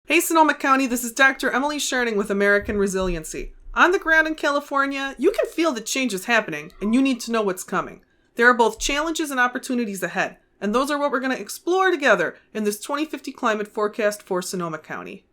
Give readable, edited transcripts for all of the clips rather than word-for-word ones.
Hey Sonoma County, this is Dr. Emily Scherning with American Resiliency. On the ground in California, you can feel that change is happening, and you need to know what's coming. There are both challenges and opportunities ahead, and those are what we're going to explore together in this 2050 climate forecast for Sonoma County.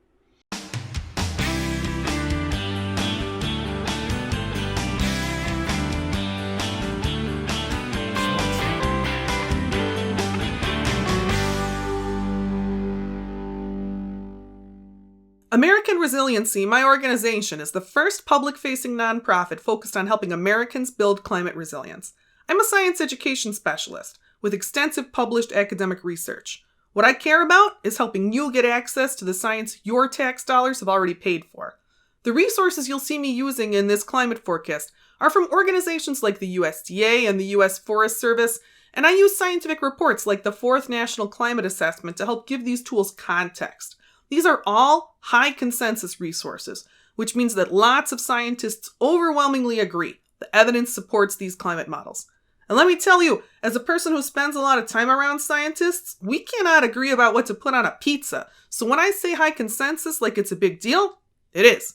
American Resiliency, my organization, is the first public-facing nonprofit focused on helping Americans build climate resilience. I'm a science education specialist with extensive published academic research. What I care about is helping you get access to the science your tax dollars have already paid for. The resources you'll see me using in this climate forecast are from organizations like the USDA and the U.S. Forest Service, and I use scientific reports like the Fourth National Climate Assessment to help give these tools context. These are all high consensus resources, which means that lots of scientists overwhelmingly agree the evidence supports these climate models. And let me tell you, as a person who spends a lot of time around scientists, we cannot agree about what to put on a pizza. So when I say high consensus like it's a big deal, it is.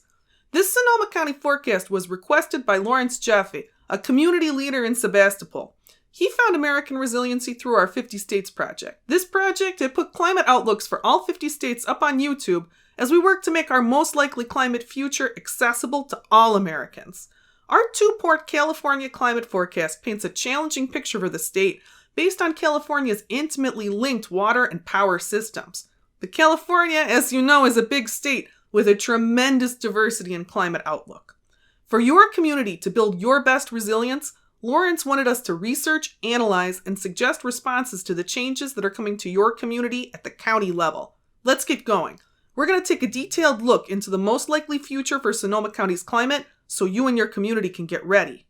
This Sonoma County forecast was requested by Lawrence Jeffy, a community leader in Sebastopol. He found American Resiliency through our 50 States project. This project had put climate outlooks for all 50 states up on YouTube as we work to make our most likely climate future accessible to all Americans. Our two-port California climate forecast paints a challenging picture for the state based on California's intimately linked water and power systems. But California, as you know, is a big state with a tremendous diversity in climate outlook. For your community to build your best resilience, Lawrence wanted us to research, analyze, and suggest responses to the changes that are coming to your community at the county level. Let's get going. We're going to take a detailed look into the most likely future for Sonoma County's climate so you and your community can get ready.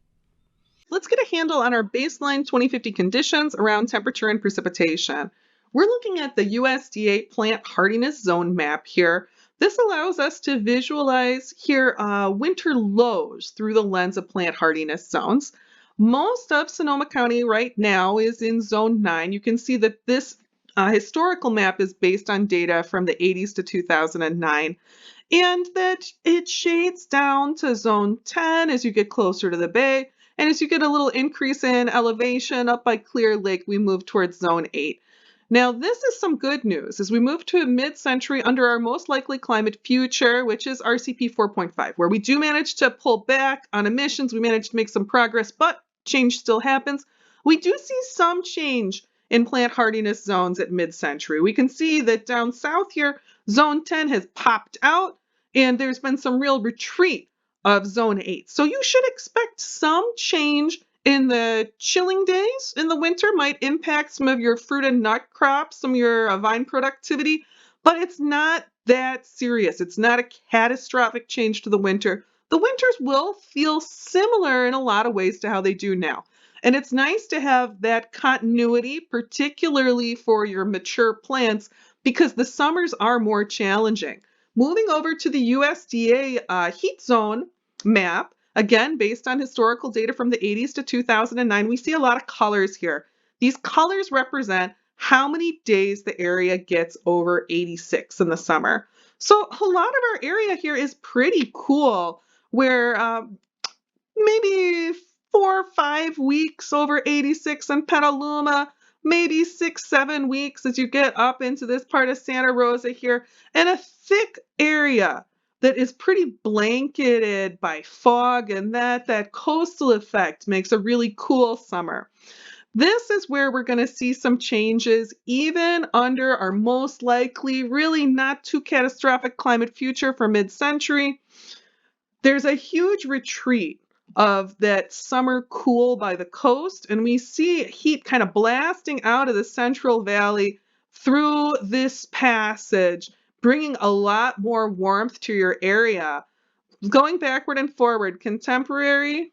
Let's get a handle on our baseline 2050 conditions around temperature and precipitation. We're looking at the USDA plant hardiness zone map here. This allows us to visualize here winter lows through the lens of plant hardiness zones. Most of Sonoma County right now is in Zone 9. You can see that this historical map is based on data from the 80s to 2009, and that it shades down to Zone 10 as you get closer to the bay, and as you get a little increase in elevation up by Clear Lake, we move towards Zone 8. Now, this is some good news as we move to mid-century under our most likely climate future, which is RCP 4.5, where we do manage to pull back on emissions. We manage to make some progress, but change still happens. We do see some change in plant hardiness zones at mid-century. We can see that down south here, Zone 10 has popped out, and there's been some real retreat of Zone 8. So you should expect some change in the chilling days in the winter, might impact some of your fruit and nut crops, some of your vine productivity, but it's not that serious. It's not a catastrophic change to the winter. The winters will feel similar in a lot of ways to how they do now. And it's nice to have that continuity, particularly for your mature plants, because the summers are more challenging. Moving over to the USDA heat zone map, again, based on historical data from the 80s to 2009, we see a lot of colors here. These colors represent how many days the area gets over 86 in the summer. So a lot of our area here is pretty cool, where maybe 4 or 5 weeks over 86 in Petaluma, maybe 6-7 weeks as you get up into this part of Santa Rosa here, and a thick area that is pretty blanketed by fog, and that coastal effect makes a really cool summer. This is where we're going to see some changes even under our most likely, really not too catastrophic climate future for mid-century. There's a huge retreat of that summer cool by the coast, and we see heat kind of blasting out of the Central Valley through this passage, bringing a lot more warmth to your area. Going backward and forward, contemporary,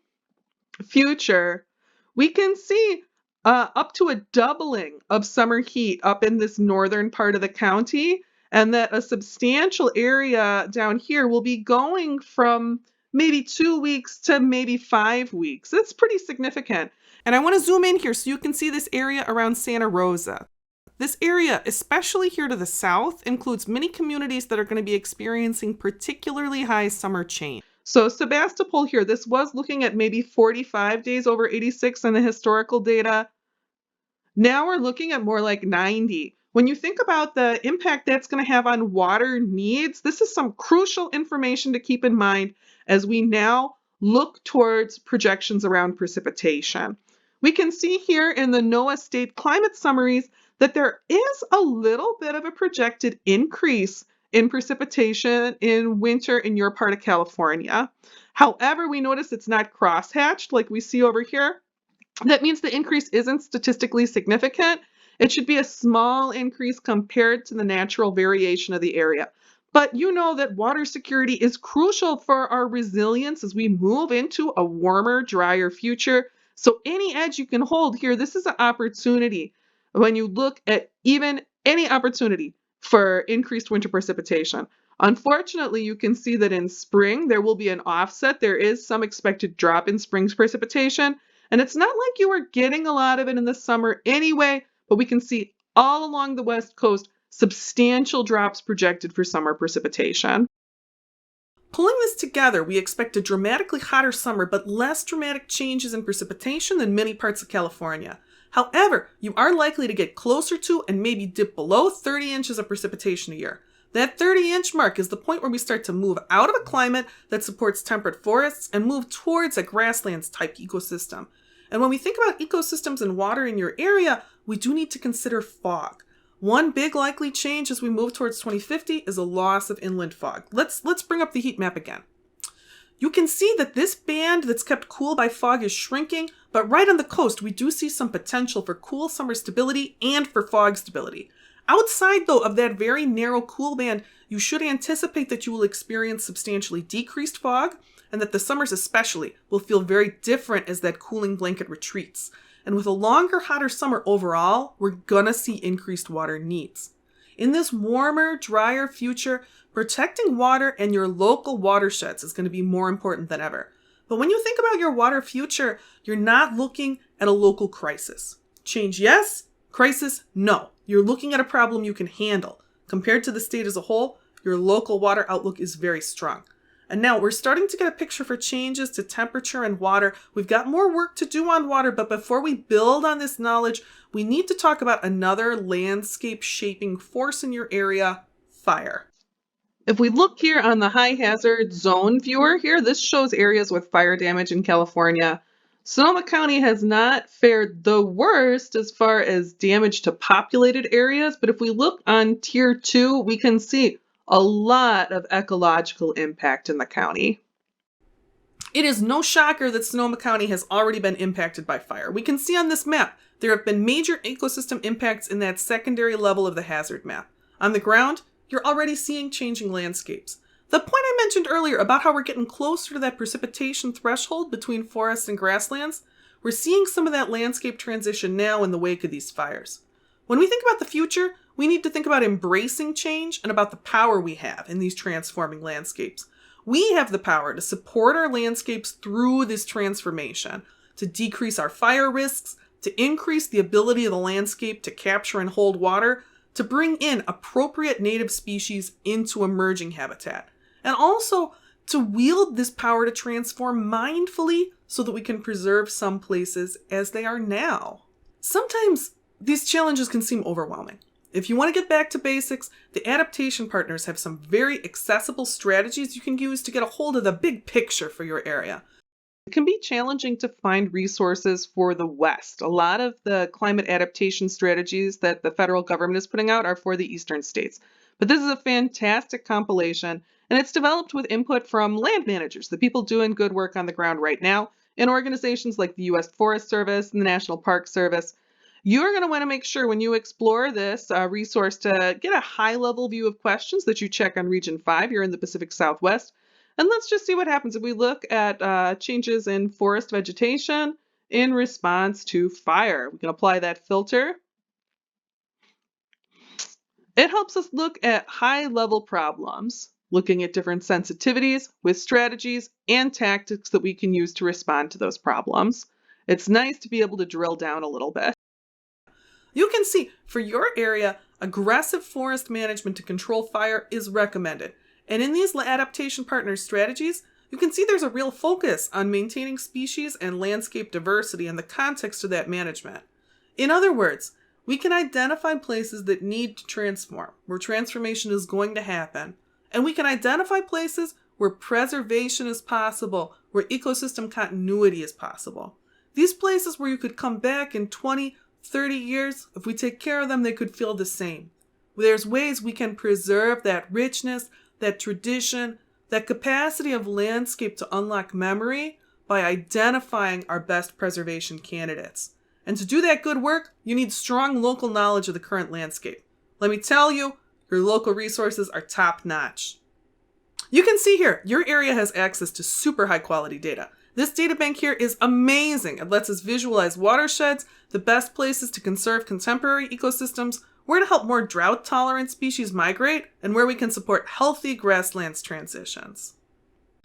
future, we can see up to a doubling of summer heat up in this northern part of the county, and that a substantial area down here will be going from maybe 2 weeks to maybe 5 weeks. That's pretty significant. And I want to zoom in here so you can see this area around Santa Rosa. This area, especially here to the south, includes many communities that are going to be experiencing particularly high summer change. So Sebastopol here, this was looking at maybe 45 days over 86 in the historical data. Now we're looking at more like 90. When you think about the impact that's going to have on water needs, this is some crucial information to keep in mind as we now look towards projections around precipitation. We can see here in the NOAA state climate summaries that there is a little bit of a projected increase in precipitation in winter in your part of California. However, we notice it's not crosshatched like we see over here. That means the increase isn't statistically significant. It should be a small increase compared to the natural variation of the area. But you know that water security is crucial for our resilience as we move into a warmer, drier future. So any edge you can hold here, this is an opportunity when you look at even any opportunity for increased winter precipitation. Unfortunately, you can see that in spring there will be an offset. There is some expected drop in spring's precipitation. And it's not like you were getting a lot of it in the summer anyway, but we can see all along the West Coast substantial drops projected for summer precipitation. Pulling this together, we expect a dramatically hotter summer, but less dramatic changes in precipitation than many parts of California. However, you are likely to get closer to and maybe dip below 30 inches of precipitation a year. That 30-inch mark is the point where we start to move out of a climate that supports temperate forests and move towards a grasslands-type ecosystem. And when we think about ecosystems and water in your area, we do need to consider fog. One big likely change as we move towards 2050 is a loss of inland fog. Let's bring up the heat map again. You can see that this band that's kept cool by fog is shrinking, but right on the coast we do see some potential for cool summer stability and for fog stability. Outside, though, of that very narrow cool band, you should anticipate that you will experience substantially decreased fog, and that the summers especially will feel very different as that cooling blanket retreats. And with a longer, hotter summer overall, we're gonna see increased water needs. In this warmer, drier future, protecting water and your local watersheds is gonna be more important than ever. But when you think about your water future, you're not looking at a local crisis. Change, yes. Crisis, no. You're looking at a problem you can handle. Compared to the state as a whole, your local water outlook is very strong. And now we're starting to get a picture for changes to temperature and water. We've got more work to do on water, but before we build on this knowledge, we need to talk about another landscape shaping force in your area, fire. If we look here on the high hazard zone viewer here, this shows areas with fire damage in California. Sonoma County has not fared the worst as far as damage to populated areas, but if we look on tier 2, we can see a lot of ecological impact in the county. It is no shocker that Sonoma County has already been impacted by fire. We can see on this map there have been major ecosystem impacts in that secondary level of the hazard map. On the ground, you're already seeing changing landscapes. The point I mentioned earlier about how we're getting closer to that precipitation threshold between forests and grasslands, we're seeing some of that landscape transition now in the wake of these fires. When we think about the future, we need to think about embracing change and about the power we have in these transforming landscapes. We have the power to support our landscapes through this transformation, to decrease our fire risks, to increase the ability of the landscape to capture and hold water, to bring in appropriate native species into emerging habitat, and also to wield this power to transform mindfully so that we can preserve some places as they are now. Sometimes these challenges can seem overwhelming. If you want to get back to basics, the adaptation partners have some very accessible strategies you can use to get a hold of the big picture for your area. It can be challenging to find resources for the West. A lot of the climate adaptation strategies that the federal government is putting out are for the eastern states. But this is a fantastic compilation, and it's developed with input from land managers, the people doing good work on the ground right now, and organizations like the U.S. Forest Service and the National Park Service. You're going to want to make sure when you explore this resource to get a high-level view of questions that you check on Region 5 here in the Pacific Southwest. And let's just see what happens if we look at changes in forest vegetation in response to fire. We can apply that filter. It helps us look at high-level problems, looking at different sensitivities with strategies and tactics that we can use to respond to those problems. It's nice to be able to drill down a little bit. You can see for your area, aggressive forest management to control fire is recommended. And in these adaptation partner strategies, you can see there's a real focus on maintaining species and landscape diversity in the context of that management. In other words, we can identify places that need to transform, where transformation is going to happen. And we can identify places where preservation is possible, where ecosystem continuity is possible. These places where you could come back in 20, 30 years, if we take care of them, they could feel the same. There's ways we can preserve that richness, that tradition, that capacity of landscape to unlock memory by identifying our best preservation candidates. And to do that good work, you need strong local knowledge of the current landscape. Let me tell you, your local resources are top-notch. You can see here, your area has access to super high-quality data. This data bank here is amazing. It lets us visualize watersheds, the best places to conserve contemporary ecosystems, where to help more drought-tolerant species migrate, and where we can support healthy grasslands transitions.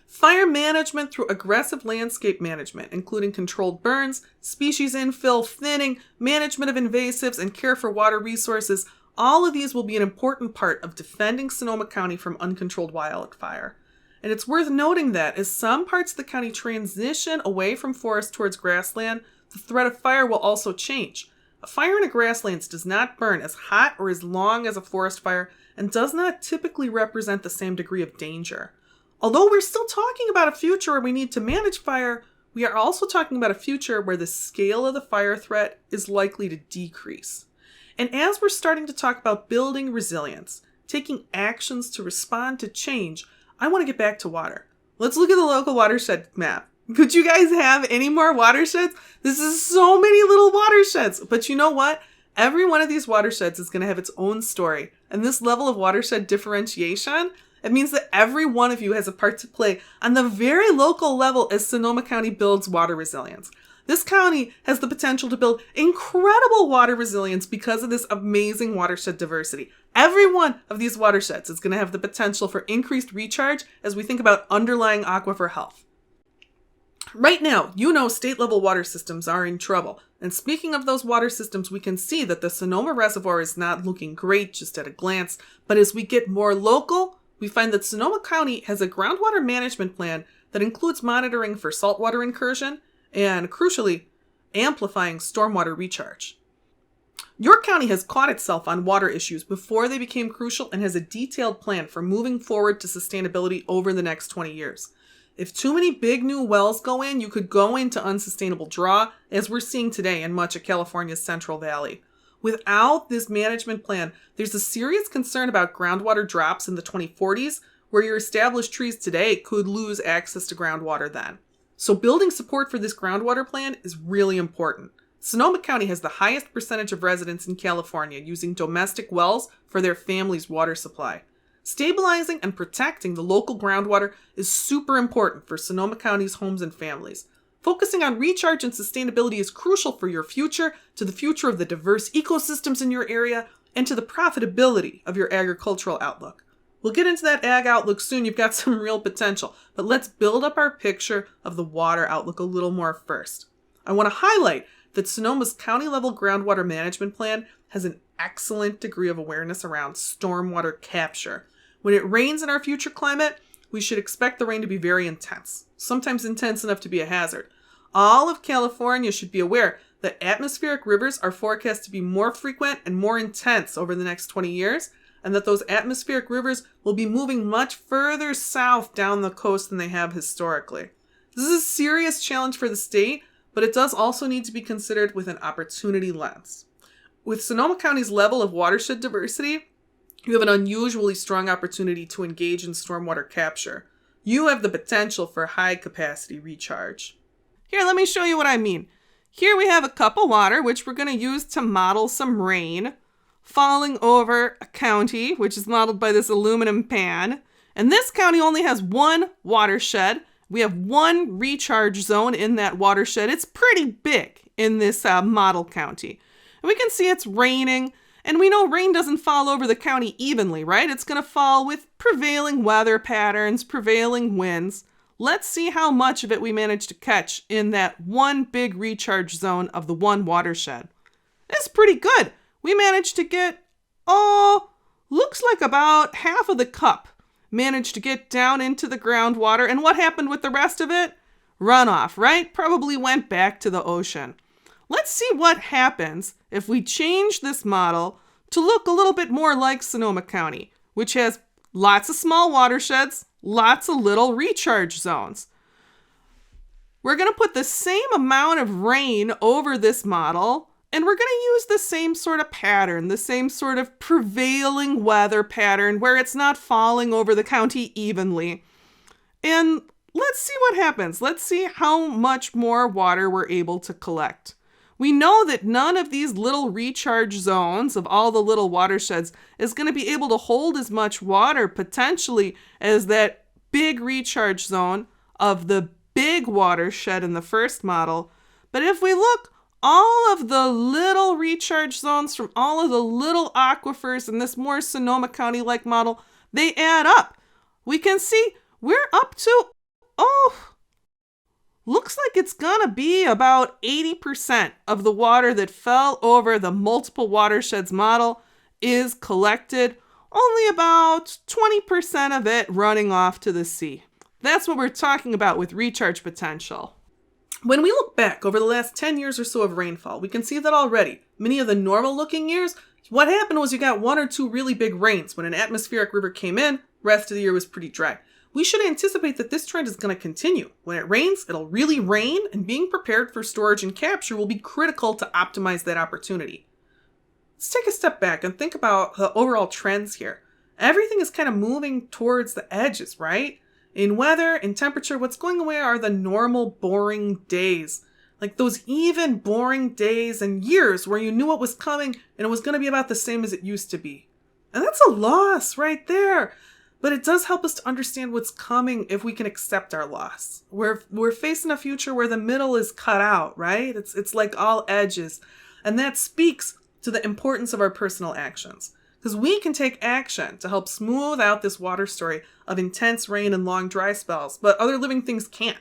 Fire management through aggressive landscape management, including controlled burns, species infill, thinning, management of invasives, and care for water resources, all of these will be an important part of defending Sonoma County from uncontrolled wildfire. And it's worth noting that as some parts of the county transition away from forest towards grassland, the threat of fire will also change. A fire in a grasslands does not burn as hot or as long as a forest fire and does not typically represent the same degree of danger. Although we're still talking about a future where we need to manage fire, we are also talking about a future where the scale of the fire threat is likely to decrease. And as we're starting to talk about building resilience, taking actions to respond to change, I want to get back to water. Let's look at the local watershed map. Could you guys have any more watersheds? This is so many little watersheds. But you know what? Every one of these watersheds is going to have its own story. And this level of watershed differentiation, it means that every one of you has a part to play on the very local level as Sonoma County builds water resilience. This county has the potential to build incredible water resilience because of this amazing watershed diversity. Every one of these watersheds is going to have the potential for increased recharge as we think about underlying aquifer health. Right now, state-level water systems are in trouble. And speaking of those water systems, we can see that the Sonoma Reservoir is not looking great just at a glance. But as we get more local, we find that Sonoma County has a groundwater management plan that includes monitoring for saltwater incursion and, crucially, amplifying stormwater recharge. Your county has caught itself on water issues before they became crucial and has a detailed plan for moving forward to sustainability over the next 20 years. If too many big new wells go in, you could go into unsustainable draw, as we're seeing today in much of California's Central Valley. Without this management plan, there's a serious concern about groundwater drops in the 2040s, where your established trees today could lose access to groundwater then. So building support for this groundwater plan is really important. Sonoma County has the highest percentage of residents in California using domestic wells for their family's water supply. Stabilizing and protecting the local groundwater is super important for Sonoma County's homes and families. Focusing on recharge and sustainability is crucial for your future, to the future of the diverse ecosystems in your area, and to the profitability of your agricultural outlook. We'll get into that ag outlook soon. You've got some real potential, but let's build up our picture of the water outlook a little more first. I want to highlight that Sonoma's county-level groundwater management plan has an excellent degree of awareness around stormwater capture. When it rains in our future climate, we should expect the rain to be very intense, sometimes intense enough to be a hazard. All of California should be aware that atmospheric rivers are forecast to be more frequent and more intense over the next 20 years, and that those atmospheric rivers will be moving much further south down the coast than they have historically. This is a serious challenge for the state, but it does also need to be considered with an opportunity lens. With Sonoma County's level of watershed diversity, you have an unusually strong opportunity to engage in stormwater capture. You have the potential for high-capacity recharge. Here, let me show you what I mean. Here we have a cup of water, which we're going to use to model some rain, falling over a county, which is modeled by this aluminum pan. And this county only has one watershed. We have one recharge zone in that watershed. It's pretty big in this model county. And we can see it's raining. And we know rain doesn't fall over the county evenly, right? It's going to fall with prevailing weather patterns, prevailing winds. Let's see how much of it we manage to catch in that one big recharge zone of the one watershed. It's pretty good. we managed to get, oh, looks like about half of the cup managed to get down into the groundwater. And what happened with the rest of it? Runoff, right? Probably went back to the ocean. Let's see what happens if we change this model to look a little bit more like Sonoma County, which has lots of small watersheds, lots of little recharge zones. We're going to put the same amount of rain over this model, and we're going to use the same sort of pattern, the same sort of prevailing weather pattern where it's not falling over the county evenly. And let's see what happens. Let's see how much more water we're able to collect. We know that none of these little recharge zones of all the little watersheds is going to be able to hold as much water potentially as that big recharge zone of the big watershed in the first model. But if we look, all of the little recharge zones from all of the little aquifers in this more Sonoma County-like model, they add up. We can see we're up to, looks like it's gonna be about 80% of the water that fell over the multiple watersheds model is collected, only about 20% of it running off to the sea. That's what we're talking about with recharge potential. When we look back over the last 10 years or so of rainfall, we can see that already. Many of the normal looking years, what happened was you got 1 or 2 really big rains when an atmospheric river came in, rest of the year was pretty dry. We should anticipate that this trend is going to continue. When it rains, it'll really rain, and being prepared for storage and capture will be critical to optimize that opportunity. Let's take a step back and think about the overall trends here. Everything is kind of moving towards the edges, right? In weather, in temperature, what's going away are the normal boring days. Like those even boring days and years where you knew what was coming and it was going to be about the same as it used to be. And that's a loss right there. But it does help us to understand what's coming if we can accept our loss. We're facing a future where the middle is cut out, right? It's like all edges. And that speaks to the importance of our personal actions. Because we can take action to help smooth out this water story of intense rain and long dry spells, but other living things can't.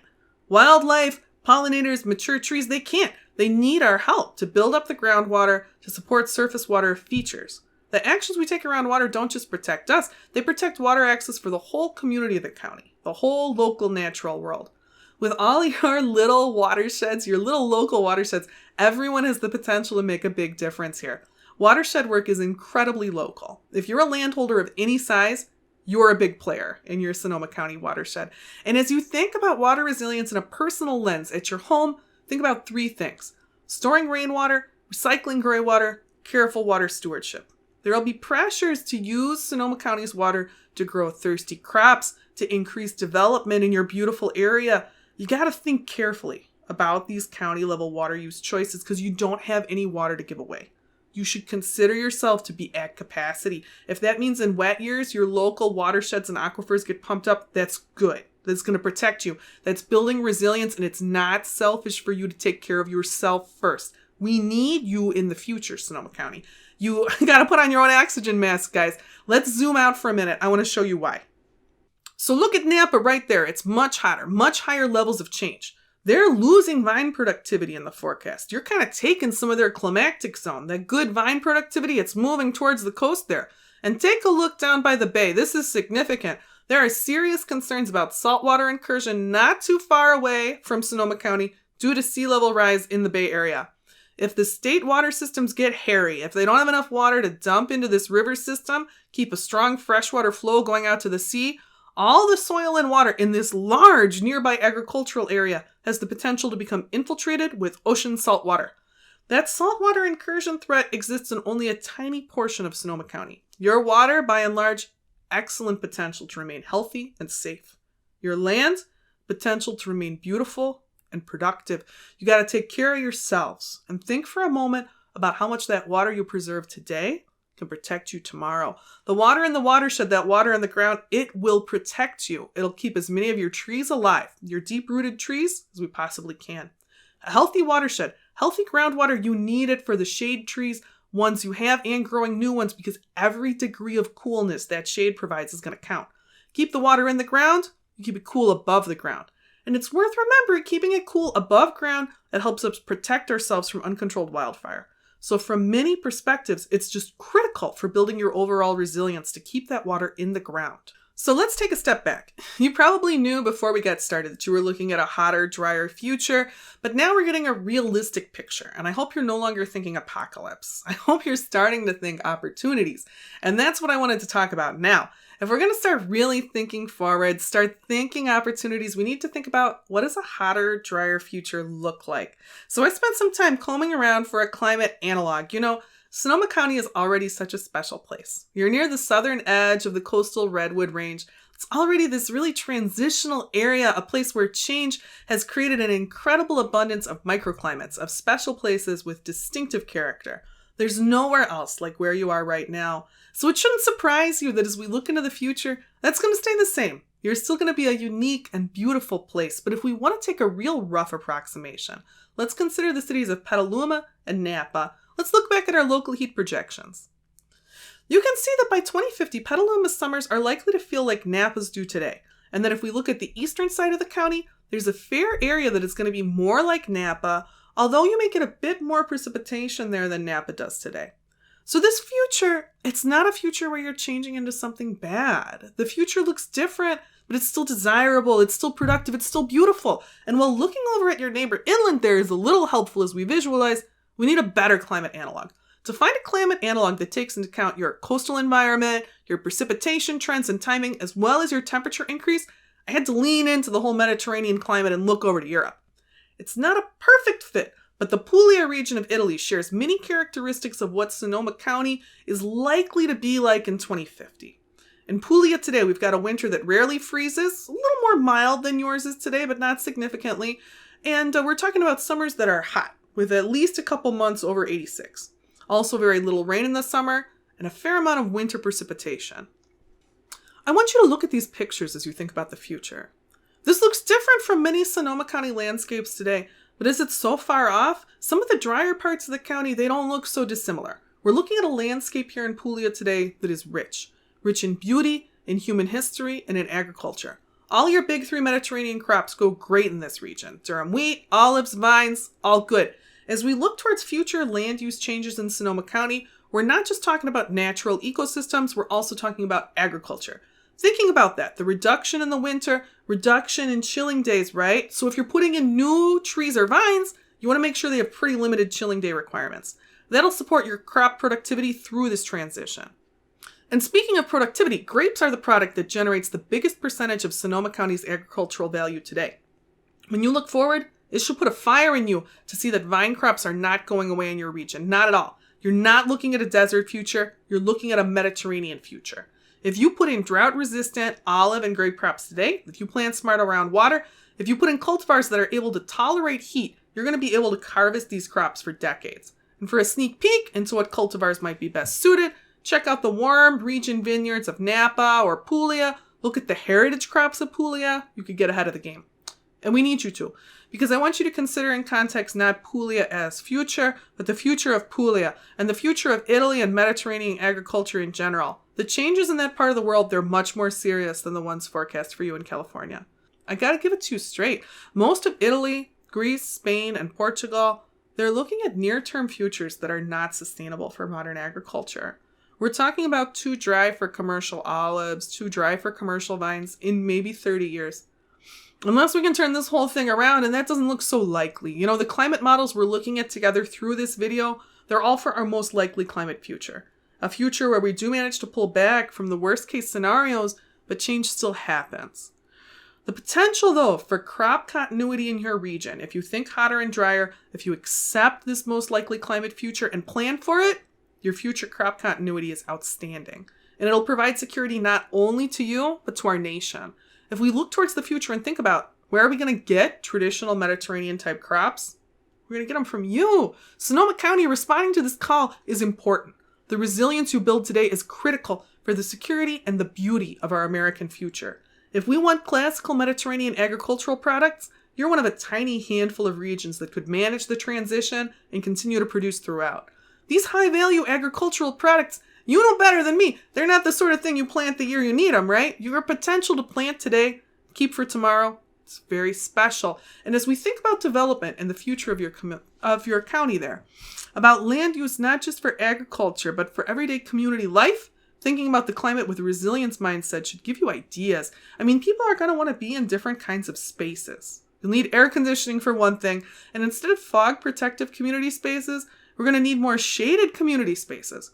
Wildlife, pollinators, mature trees, they can't. They need our help to build up the groundwater to support surface water features. The actions we take around water don't just protect us, they protect water access for the whole community of the county, the whole local natural world. With all your little watersheds, your little local watersheds, everyone has the potential to make a big difference here. Watershed work is incredibly local. If you're a landholder of any size, you're a big player in your Sonoma County watershed. And as you think about water resilience in a personal lens at your home, think about 3 things: storing rainwater, recycling gray water, careful water stewardship. There will be pressures to use Sonoma County's water to grow thirsty crops, to increase development in your beautiful area. You got to think carefully about these county level water use choices because you don't have any water to give away. You should consider yourself to be at capacity. If that means in wet years, your local watersheds and aquifers get pumped up, that's good. That's going to protect you. That's building resilience, and it's not selfish for you to take care of yourself first. We need you in the future, Sonoma County. You got to put on your own oxygen mask, guys. Let's zoom out for a minute. I want to show you why. So look at Napa right there. It's much hotter, much higher levels of change. They're losing vine productivity in the forecast. You're kind of taking some of their climactic zone. That good vine productivity, it's moving towards the coast there. And take a look down by the bay. This is significant. There are serious concerns about saltwater incursion not too far away from Sonoma County due to sea level rise in the Bay Area. If the state water systems get hairy, if they don't have enough water to dump into this river system, keep a strong freshwater flow going out to the sea, all the soil and water in this large nearby agricultural area has the potential to become infiltrated with ocean salt water. That saltwater incursion threat exists in only a tiny portion of Sonoma County. Your water, by and large, excellent potential to remain healthy and safe. Your land, potential to remain beautiful and productive. You got to take care of yourselves and think for a moment about how much that water you preserve today can protect you tomorrow. The water in the watershed, that water in the ground, it will protect you. It'll keep as many of your trees alive, your deep-rooted trees, as we possibly can. A healthy watershed, healthy groundwater, you need it for the shade trees, ones you have, and growing new ones, because every degree of coolness that shade provides is going to count. Keep the water in the ground, you keep it cool above the ground. And it's worth remembering, keeping it cool above ground, that helps us protect ourselves from uncontrolled wildfire. So from many perspectives, it's just critical for building your overall resilience to keep that water in the ground. So let's take a step back. You probably knew before we got started that you were looking at a hotter, drier future, but now we're getting a realistic picture, and I hope you're no longer thinking apocalypse. I hope you're starting to think opportunities, and that's what I wanted to talk about now. If we're going to start really thinking forward, start thinking opportunities, we need to think about what does a hotter, drier future look like? So I spent some time combing around for a climate analog. Sonoma County is already such a special place. You're near the southern edge of the coastal redwood range. It's already this really transitional area, a place where change has created an incredible abundance of microclimates, of special places with distinctive character. There's nowhere else like where you are right now. So it shouldn't surprise you that as we look into the future, that's going to stay the same. You're still going to be a unique and beautiful place. But if we want to take a real rough approximation, let's consider the cities of Petaluma and Napa. Let's look back at our local heat projections. You can see that by 2050, Petaluma's summers are likely to feel like Napa's do today. And that if we look at the eastern side of the county, there's a fair area that is going to be more like Napa, although you may get a bit more precipitation there than Napa does today. So this future, it's not a future where you're changing into something bad. The future looks different, but it's still desirable, it's still productive, it's still beautiful. And while looking over at your neighbor inland there is a little helpful as we visualize, we need a better climate analog. To find a climate analog that takes into account your coastal environment, your precipitation trends and timing, as well as your temperature increase, I had to lean into the whole Mediterranean climate and look over to Europe. It's not a perfect fit, but the Puglia region of Italy shares many characteristics of what Sonoma County is likely to be like in 2050. In Puglia today, we've got a winter that rarely freezes, a little more mild than yours is today, but not significantly. And we're talking about summers that are hot, with at least a couple months over 86. Also very little rain in the summer, and a fair amount of winter precipitation. I want you to look at these pictures as you think about the future. This looks different from many Sonoma County landscapes today, but as it's so far off, some of the drier parts of the county, they don't look so dissimilar. We're looking at a landscape here in Puglia today that is rich in beauty, in human history, and in agriculture. All your big three Mediterranean crops go great in this region. Durum wheat, olives, vines, all good. As we look towards future land use changes in Sonoma County, we're not just talking about natural ecosystems, we're also talking about agriculture. Thinking about that, the reduction in the winter, reduction in chilling days, right? So if you're putting in new trees or vines, you want to make sure they have pretty limited chilling day requirements. That'll support your crop productivity through this transition. And speaking of productivity, grapes are the product that generates the biggest percentage of Sonoma County's agricultural value today. When you look forward, it should put a fire in you to see that vine crops are not going away in your region. Not at all. You're not looking at a desert future. You're looking at a Mediterranean future. If you put in drought-resistant olive and grape crops today, if you plant smart around water, if you put in cultivars that are able to tolerate heat, you're going to be able to harvest these crops for decades. And for a sneak peek into what cultivars might be best suited, check out the warm region vineyards of Napa or Puglia. Look at the heritage crops of Puglia. You could get ahead of the game. And we need you to, because I want you to consider in context not Puglia as future, but the future of Puglia and the future of Italy and Mediterranean agriculture in general. The changes in that part of the world, they're much more serious than the ones forecast for you in California. I gotta give it to you straight. Most of Italy, Greece, Spain, and Portugal, they're looking at near-term futures that are not sustainable for modern agriculture. We're talking about too dry for commercial olives, too dry for commercial vines in maybe 30 years. Unless we can turn this whole thing around, and that doesn't look so likely. You know, the climate models we're looking at together through this video, they're all for our most likely climate future. A future where we do manage to pull back from the worst case scenarios, but change still happens. The potential, though, for crop continuity in your region, if you think hotter and drier, if you accept this most likely climate future and plan for it, your future crop continuity is outstanding. And it'll provide security not only to you, but to our nation. If we look towards the future and think about where are we going to get traditional Mediterranean type crops, we're going to get them from you. Sonoma County responding to this call is important. The resilience you build today is critical for the security and the beauty of our American future. If we want classical Mediterranean agricultural products, you're one of a tiny handful of regions that could manage the transition and continue to produce throughout. These high-value agricultural products, you know better than me, they're not the sort of thing you plant the year you need them, right? Your potential to plant today, keep for tomorrow, it's very special. And as we think about development and the future of your of your county there. About land use not just for agriculture, but for everyday community life. Thinking about the climate with a resilience mindset should give you ideas. I mean, people are going to want to be in different kinds of spaces. You'll need air conditioning for one thing, and instead of fog protective community spaces, we're going to need more shaded community spaces.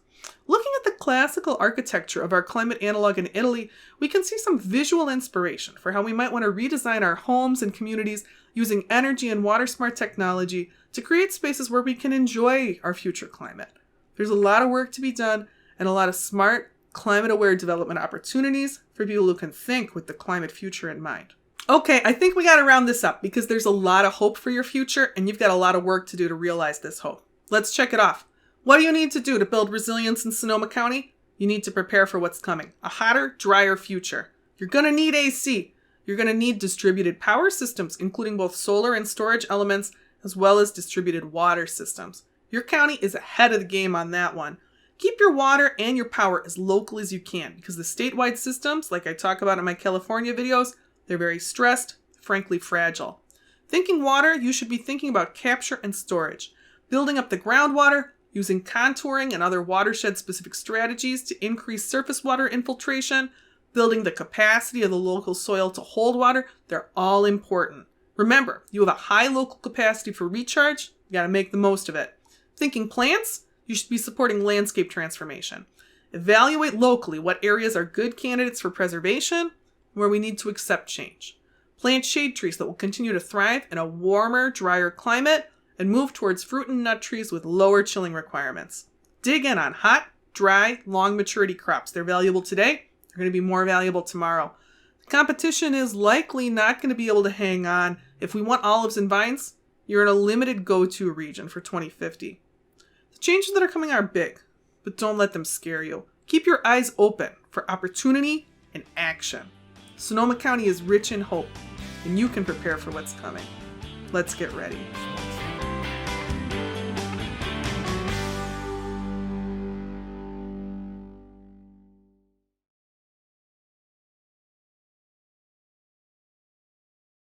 Looking at the classical architecture of our climate analog in Italy, we can see some visual inspiration for how we might want to redesign our homes and communities using energy and water smart technology to create spaces where we can enjoy our future climate. There's a lot of work to be done and a lot of smart, climate-aware development opportunities for people who can think with the climate future in mind. Okay, I think we got to round this up because there's a lot of hope for your future and you've got a lot of work to do to realize this hope. Let's check it off. What do you need to do to build resilience in Sonoma County? You need to prepare for what's coming. A hotter, drier future. You're going to need AC. You're going to need distributed power systems, including both solar and storage elements, as well as distributed water systems. Your county is ahead of the game on that one. Keep your water and your power as local as you can because the statewide systems, like I talk about in my California videos, they're very stressed, frankly fragile. Thinking water, you should be thinking about capture and storage. Building up the groundwater, using contouring and other watershed-specific strategies to increase surface water infiltration, building the capacity of the local soil to hold water, they're all important. Remember, you have a high local capacity for recharge, you gotta make the most of it. Thinking plants, you should be supporting landscape transformation. Evaluate locally what areas are good candidates for preservation, where we need to accept change. Plant shade trees that will continue to thrive in a warmer, drier climate, and move towards fruit and nut trees with lower chilling requirements. Dig in on hot, dry, long maturity crops. They're valuable today, they're going to be more valuable tomorrow. The competition is likely not going to be able to hang on. If we want olives and vines, you're in a limited go-to region for 2050. The changes that are coming are big, but don't let them scare you. Keep your eyes open for opportunity and action. Sonoma County is rich in hope, and you can prepare for what's coming. Let's get ready.